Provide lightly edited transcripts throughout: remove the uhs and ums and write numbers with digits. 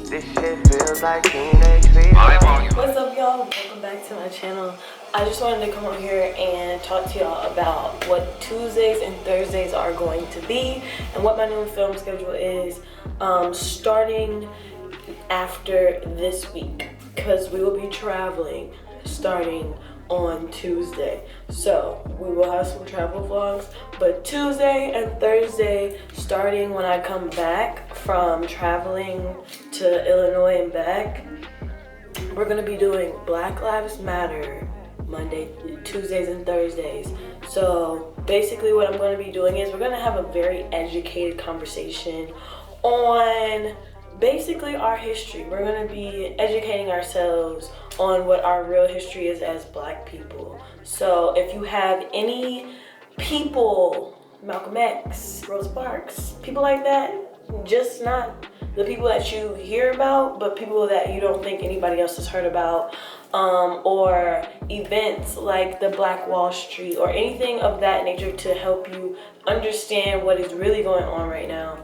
This shit feels like teenage fever. What's up, y'all? Welcome back to my channel. I just wanted to come on here and talk to y'all about what Tuesdays and Thursdays are going to be and what my new film schedule is starting after this week, because we will be traveling starting on Tuesday. So we will have some travel vlogs, but Tuesday and Thursday, starting when I come back from traveling to Illinois and back, we're gonna be doing Black Lives Matter Tuesdays and Thursdays. So basically what I'm gonna be doing is we're gonna have a very educated conversation on basically our history. We're gonna be educating ourselves on what our real history is as Black people. So if you have any people, Malcolm X, Rosa Parks, people like that, just not the people that you hear about, but people that you don't think anybody else has heard about, or events like the Black Wall Street or anything of that nature to help you understand what is really going on right now,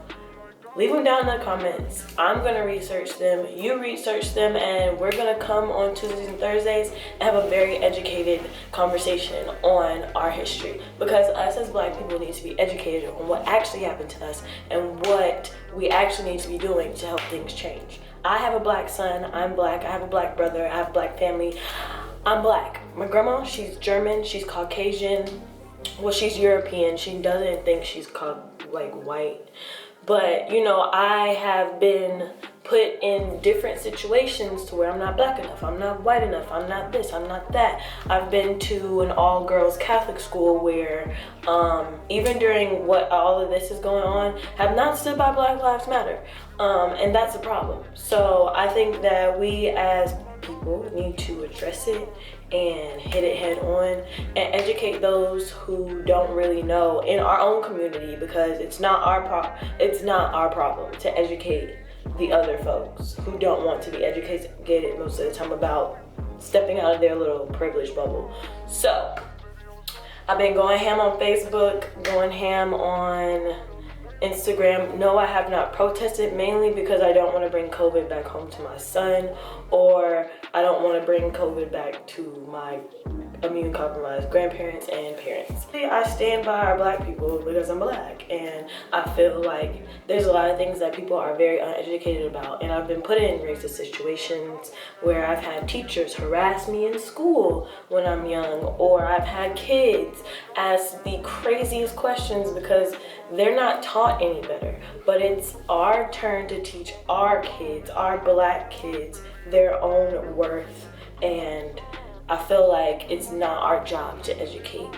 leave them down in the comments. I'm gonna research them, you research them, and we're gonna come on Tuesdays and Thursdays and have a very educated conversation on our history. Because us as Black people need to be educated on what actually happened to us and what we actually need to be doing to help things change. I have a Black son, I'm Black, I have a Black brother, I have a Black family, I'm Black. My grandma, she's German, she's Caucasian, well, she's European, she doesn't think she's like white. But, you know, I have been put in different situations to where I'm not Black enough, I'm not white enough, I'm not this, I'm not that. I've been to an all-girls Catholic school where, even during what all of this is going on, have not stood by Black Lives Matter. And that's a problem. So I think that we as people need to address it and hit it head on and educate those who don't really know in our own community, because it's not our problem to educate the other folks who don't want to be educated most of the time about stepping out of their little privilege bubble. So I've been going ham on Facebook, going ham on Instagram. No, I have not protested, mainly because I don't want to bring COVID back home to my son, or I don't want to bring COVID back to my immune compromised grandparents and parents. I stand by our Black people because I'm Black, and I feel like there's a lot of things that people are very uneducated about, and I've been put in racist situations where I've had teachers harass me in school when I'm young, or I've had kids ask the craziest questions because they're not taught any better. But it's our turn to teach our kids, our Black kids, their own worth, and I feel like it's not our job to educate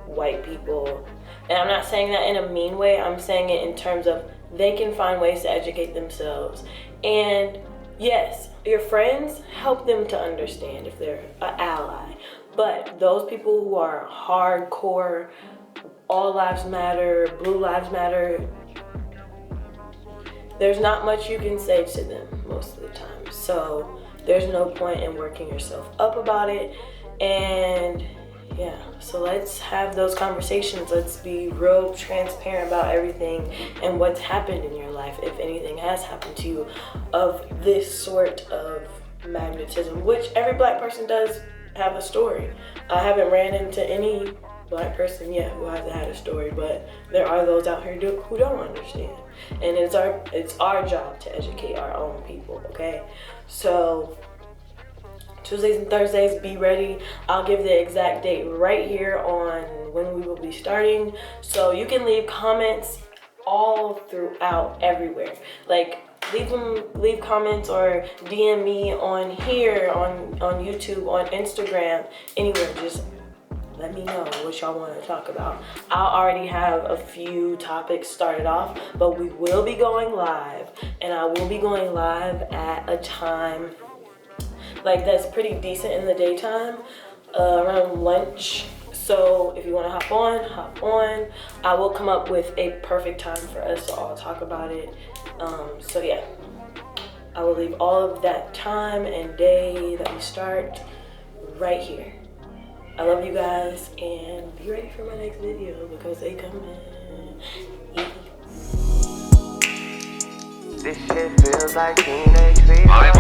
white people. And I'm not saying that in a mean way, I'm saying it in terms of they can find ways to educate themselves. And yes, your friends, help them to understand if they're an ally. But those people who are hardcore, all lives matter, blue lives matter, there's not much you can say to them most of the time. So there's no point in working yourself up about it. And yeah, so let's have those conversations. Let's be real transparent about everything and what's happened in your life, if anything has happened to you of this sort of magnetism, which every Black person does have a story. I haven't ran into any Black person yet who hasn't had a story, but there are those out here who don't understand. And it's our job to educate our own people, okay? So Tuesdays and Thursdays, be ready. I'll give the exact date right here on when we will be starting. So you can leave comments all throughout everywhere. Like leave comments or DM me on here, on YouTube, on Instagram, anywhere. Just let me know what y'all want to talk about. I already have a few topics started off, but we will be going live, and I will be going live at a time like that's pretty decent in the daytime, around lunch. So if you want to hop on. I will come up with a perfect time for us to all talk about it. So yeah, I will leave all of that time and day that we start right here. I love you guys, and be ready for my next video because they coming. This shit feels like teenage fever.